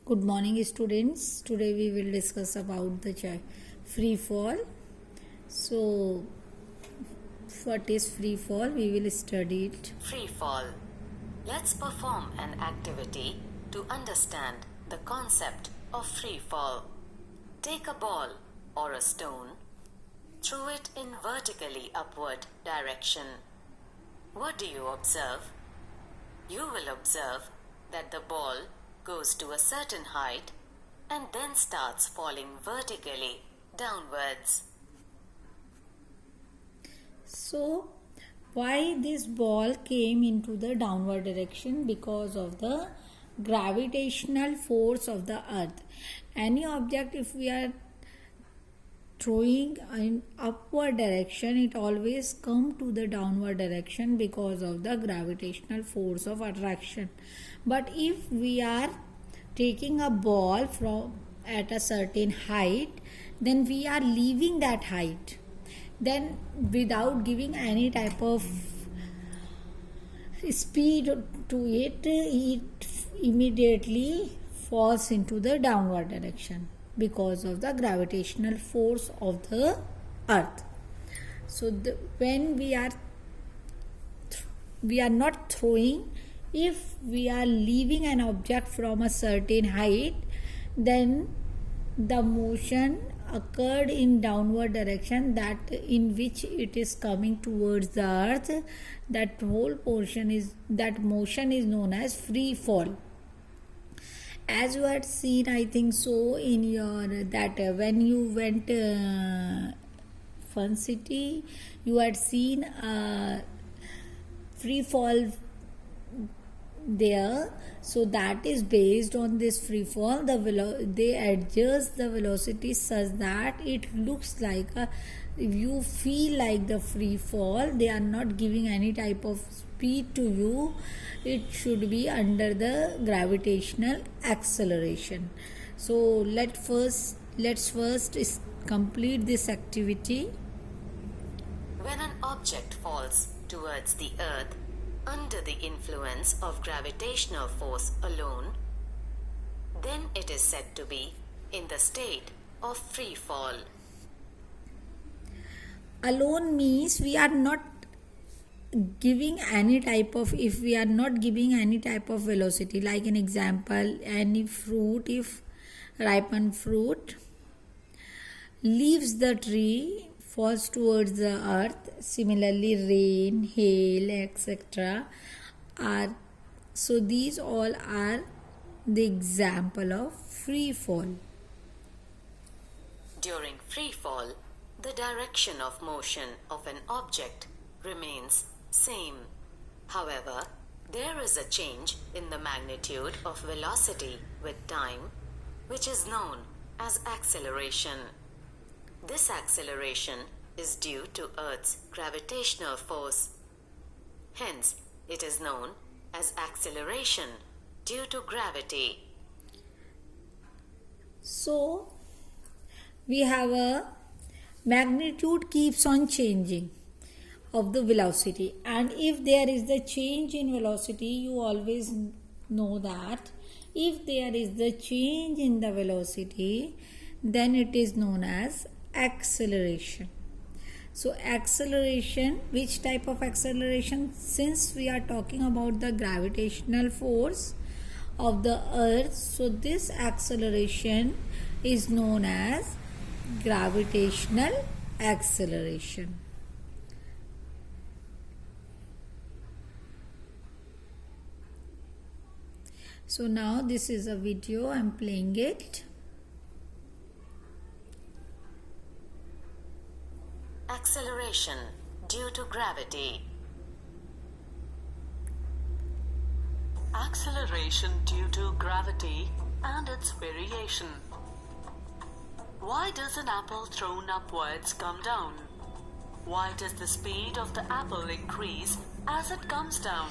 Good morning, students. Today we will discuss about the free fall. So, what is free fall? We will study it. Free fall. Let's perform an activity to understand the concept of free fall. Take a ball or a stone, throw it in vertically upward direction. What do you observe? You will observe that the ball goes to a certain height and then starts falling vertically downwards. So, why this ball came into the downward direction? Because of the gravitational force of the earth. Any object, if we are throwing in upward direction, it always come to the downward direction because of the gravitational force of attraction. But if we are taking a ball from at a certain height, then we are leaving that height, then without giving any type of speed to it, it immediately falls into the downward direction because of the gravitational force of the earth. So when we are not throwing, if we are leaving an object from a certain height, then the motion occurred in downward direction, that in which it is coming towards the earth, that motion is known as free fall. As you had seen, I think so, in your when you went Fun City, you had seen free fall there. So that is based on this free fall. They adjust the velocity such that it looks like if you feel like the free fall, they are not giving any type of speed to you. It should be under the gravitational acceleration. So let's first complete this activity. When an object falls towards the earth under the influence of gravitational force alone, then it is said to be in the state of free fall. Alone means we are not giving any type of, if we are not giving any type of velocity, like an example, any fruit, if ripened fruit leaves the tree, falls towards the earth. Similarly, rain, hail, etc. So these all are the example of free fall. During free fall, the direction of motion of an object remains same. However, there is a change in the magnitude of velocity with time, which is known as acceleration. This acceleration is due to Earth's gravitational force. Hence, it is known as acceleration due to gravity. So, we have a magnitude keeps on changing of the velocity, and if there is the change in velocity, you always know that if there is the change in the velocity, then it is known as acceleration. So acceleration, which type of acceleration? Since we are talking about the gravitational force of the earth, so this acceleration is known as gravitational acceleration. So now this is a video, I am playing it. Acceleration due to gravity. Acceleration due to gravity and its variation. Why does an apple thrown upwards come down? Why does the speed of the apple increase as it comes down?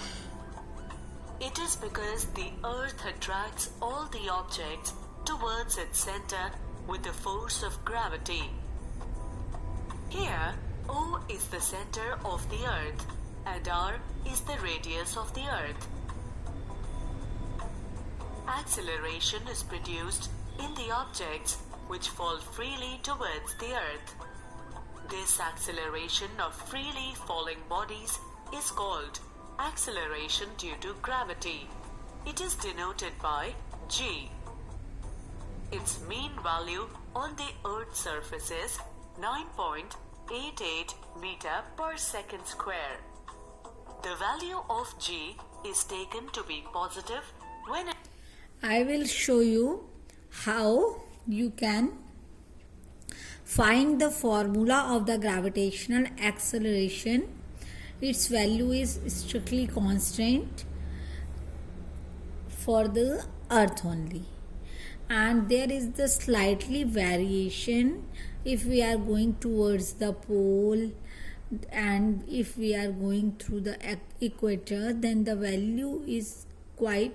It is because the earth attracts all the objects towards its center with the force of gravity. Here, O is the center of the earth and R is the radius of the earth. acceleration is produced in the objects which fall freely towards the earth. This acceleration of freely falling bodies is called acceleration due to gravity. It is denoted by g. Its mean value on the Earth's surface is 9.88 meter per second square. The value of g is taken to be positive when I will show you how you can find the formula of the gravitational acceleration. Its value is strictly constant for the earth only, and there is the slightly variation if we are going towards the pole, and if we are going through the equator, then the value is quite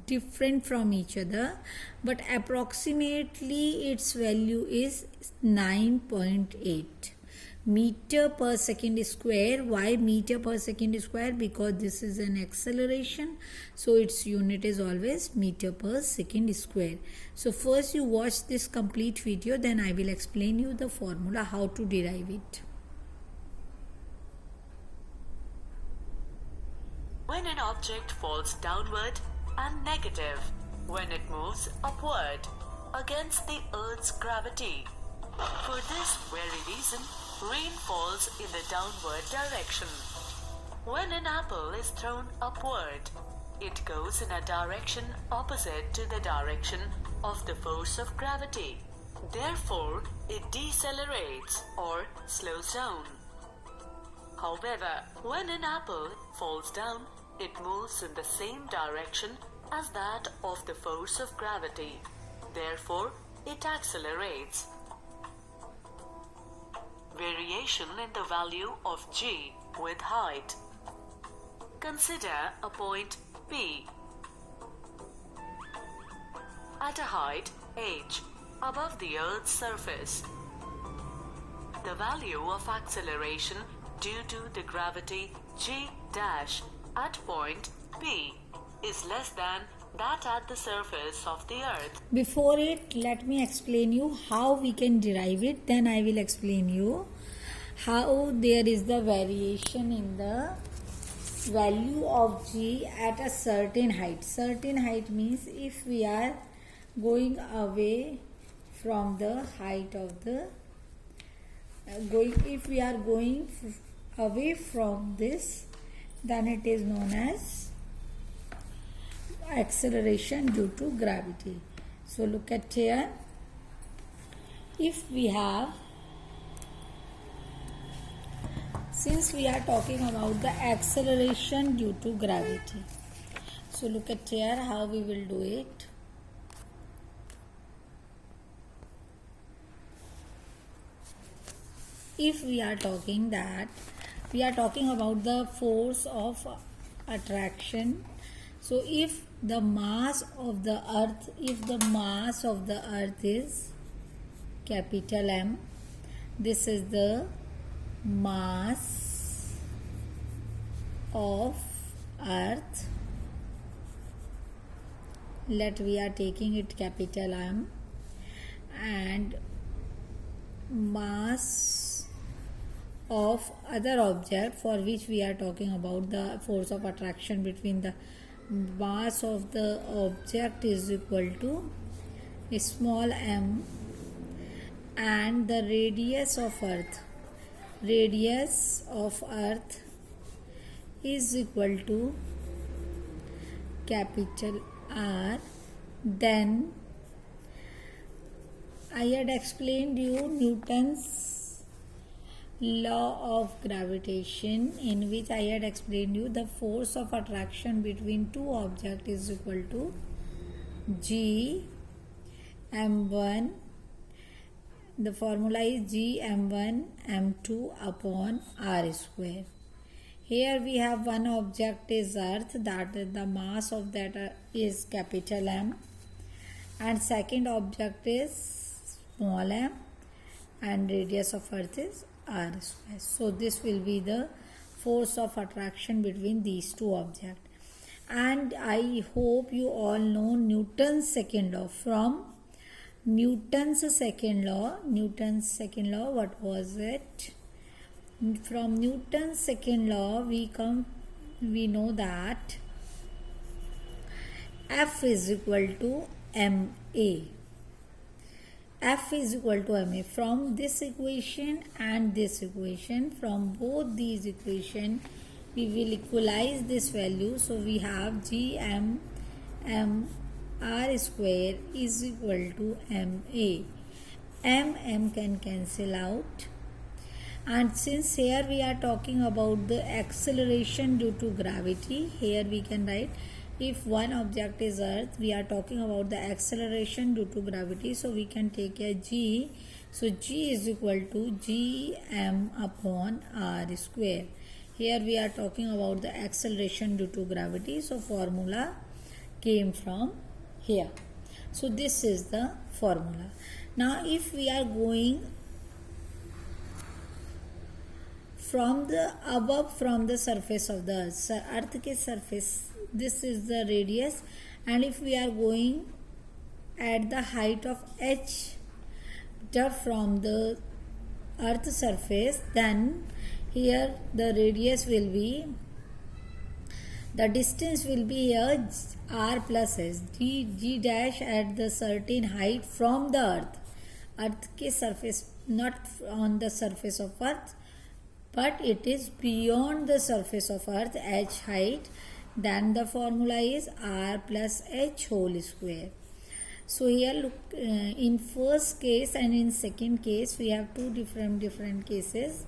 different from each other, but approximately its value is 9.8 meter per second square. Why meter per second square? Because this is an acceleration, so its unit is always meter per second square. So first you watch this complete video, then I will explain you the formula how to derive it. when an object falls downward and negative when it moves upward against the Earth's gravity. For this very reason, rain falls in the downward direction. When an apple is thrown upward, it goes in a direction opposite to the direction of the force of gravity. Therefore, it decelerates or slows down. However, when an apple falls down, it moves in the same direction as that of the force of gravity. Therefore, it accelerates. Variation in the value of g with height. Consider a point P at a height h above the Earth's surface. The value of acceleration due to the gravity g dash at point P is less than that at the surface of the Earth. Before it, let me explain you how we can derive it. Then I will explain you how there is the variation in the value of g at a certain height. Certain height means if we are going away from the height of the if we are going away from this, then it is known as acceleration due to gravity. So look at here. If we have, since we are talking about the acceleration due to gravity, so look at here how we will do it. If we are talking that, we are talking about the force of attraction. So if the mass of the earth, is capital M, this is the mass of earth, let we are taking it capital M, and mass of other object for which we are talking about the force of attraction between the mass of the object is equal to small m, and the radius of earth is equal to capital R. Then I had explained you Newton's law of gravitation, in which I had explained you the force of attraction between two objects is equal to G m1. The formula is G m1 m2 upon r square. Here we have one object is earth, that the mass of that is capital M, and second object is small m, and radius of earth is r square. So this will be the force of attraction between these two objects. And I hope you all know Newton's second law. From Newton's second law, what was it? From Newton's second law, we know that F is equal to ma. F is equal to ma. From this equation and this equation, from both these equations, we will equalize this value. So we have gm m r square is equal to ma. M can cancel out. And since here we are talking about the acceleration due to gravity, here we can write, if one object is earth, we are talking about the acceleration due to gravity, so we can take a g. So g is equal to gm upon r square. Here we are talking about the acceleration due to gravity, so formula came from here. So this is the formula. Now if we are going from the above, from the surface of the earth ke surface, this is the radius, and if we are going at the height of h from the earth surface, then here the radius will be, the distance will be here r plus s, g dash at the certain height from the earth ke surface, not on the surface of earth, but it is beyond the surface of earth, h height. Then the formula is r plus h whole square. So here look, in first case and in second case we have two different cases.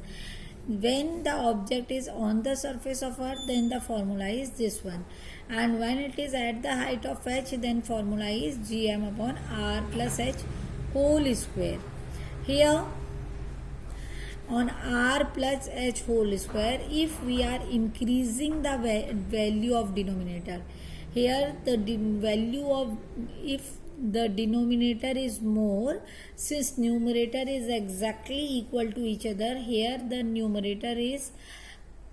When the object is on the surface of earth, then the formula is this one, and when it is at the height of h, then formula is gm upon r plus h whole square. Here on r plus h whole square, if we are increasing the value of denominator, here the value of, if the denominator is more, since numerator is exactly equal to each other, here the numerator is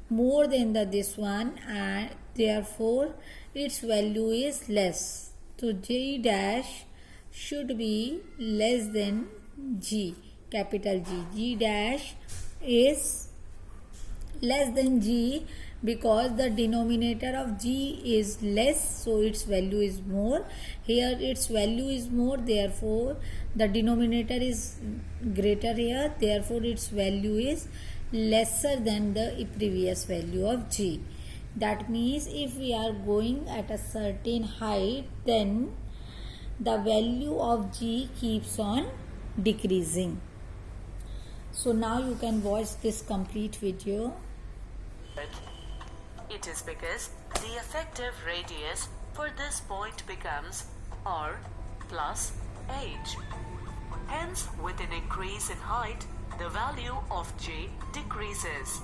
more than this one, and therefore its value is less. So g dash should be less than g, capital G dash is less than g, because the denominator of g is less, so its value is more. Here its value is more, therefore the denominator is greater here, therefore its value is lesser than the previous value of g. That means if we are going at a certain height, then the value of g keeps on decreasing. So now you can watch this complete video. It is because the effective radius for this point becomes r plus h. Hence, with an increase in height, the value of g decreases.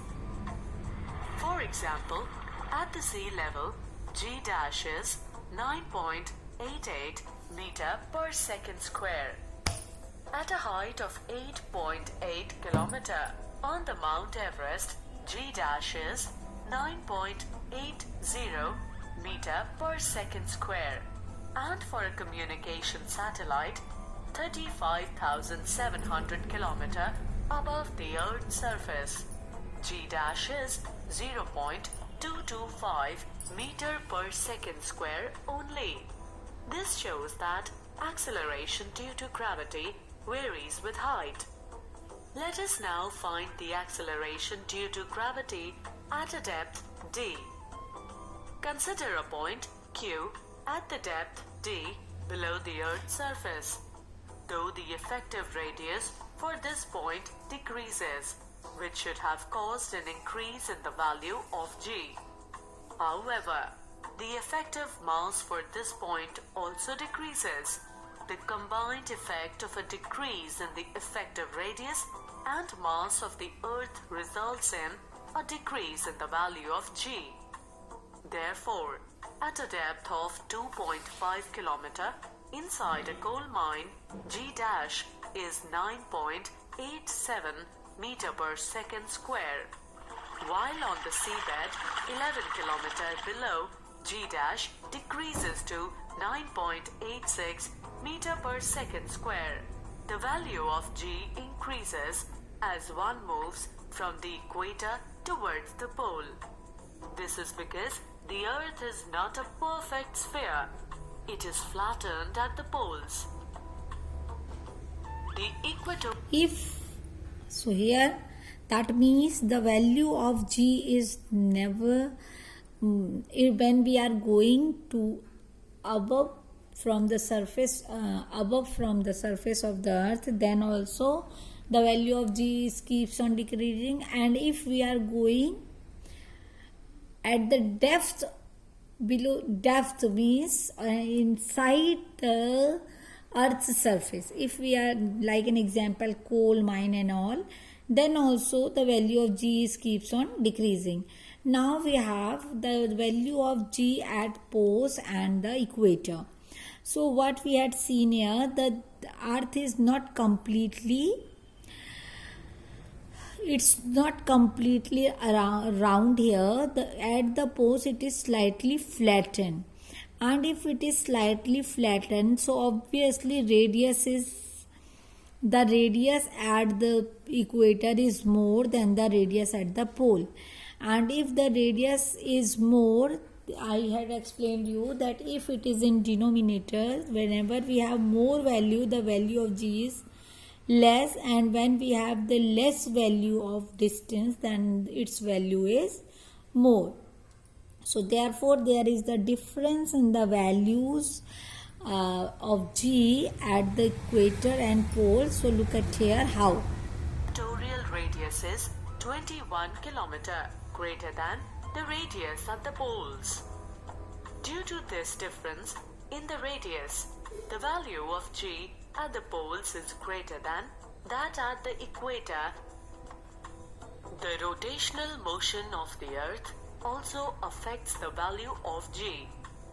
For example, at the sea level, g dash is 9.88 meter per second square. At a height of 8.8 kilometer on the Mount Everest, g dash is 9.80 meter per second square, and for a communication satellite 35,700 kilometer above the Earth's surface, g dash is 0.225 meter per second square only. This shows that acceleration due to gravity varies with height. Let us now find the acceleration due to gravity at a depth d. Consider a point Q at the depth d below the Earth's surface. Though the effective radius for this point decreases, which should have caused an increase in the value of g. However, the effective mass for this point also decreases. The combined effect of a decrease in the effective radius and mass of the Earth results in a decrease in the value of g. Therefore, at a depth of 2.5 km inside a coal mine, g dash is 9.87 meter per second square, while on the seabed 11 km below, G dash decreases to 9.86 meter per second square. The value of G increases as one moves from the equator towards the pole. This is because the Earth is not a perfect sphere. It is flattened at the poles. The equator. If so, here that means the value of G is never when we are going to above from the surface of the earth, then also the value of G keeps on decreasing. And if we are going at the depth below, depth means inside the earth's surface, if we are like an example coal mine and all, then also the value of G keeps on decreasing. Now we have the value of G at poles and the equator. So what we had seen here, the earth is not completely, it's not completely around here. At the poles it is slightly flattened, and if it is slightly flattened, so obviously the radius at the equator is more than the radius at the pole. And if the radius is more, I had explained you that if it is in denominator, whenever we have more value, the value of G is less, and when we have the less value of distance, then its value is more. So therefore there is the difference in the values of G at the equator and pole. So look at here how. Equatorial radius is 21 km greater than the radius at the poles. Due to this difference in the radius, the value of G at the poles is greater than that at the equator. The rotational motion of the Earth also affects the value of G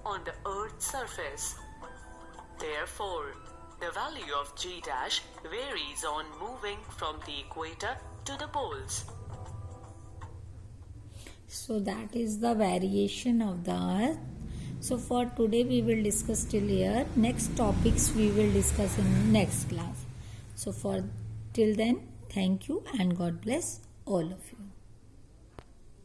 on the Earth's surface. Therefore, the value of G dash varies on moving from the equator to the poles. So that is the variation of the earth. So for today we will discuss till here. Next topics we will discuss in next class. So for till then, thank you and God bless all of you.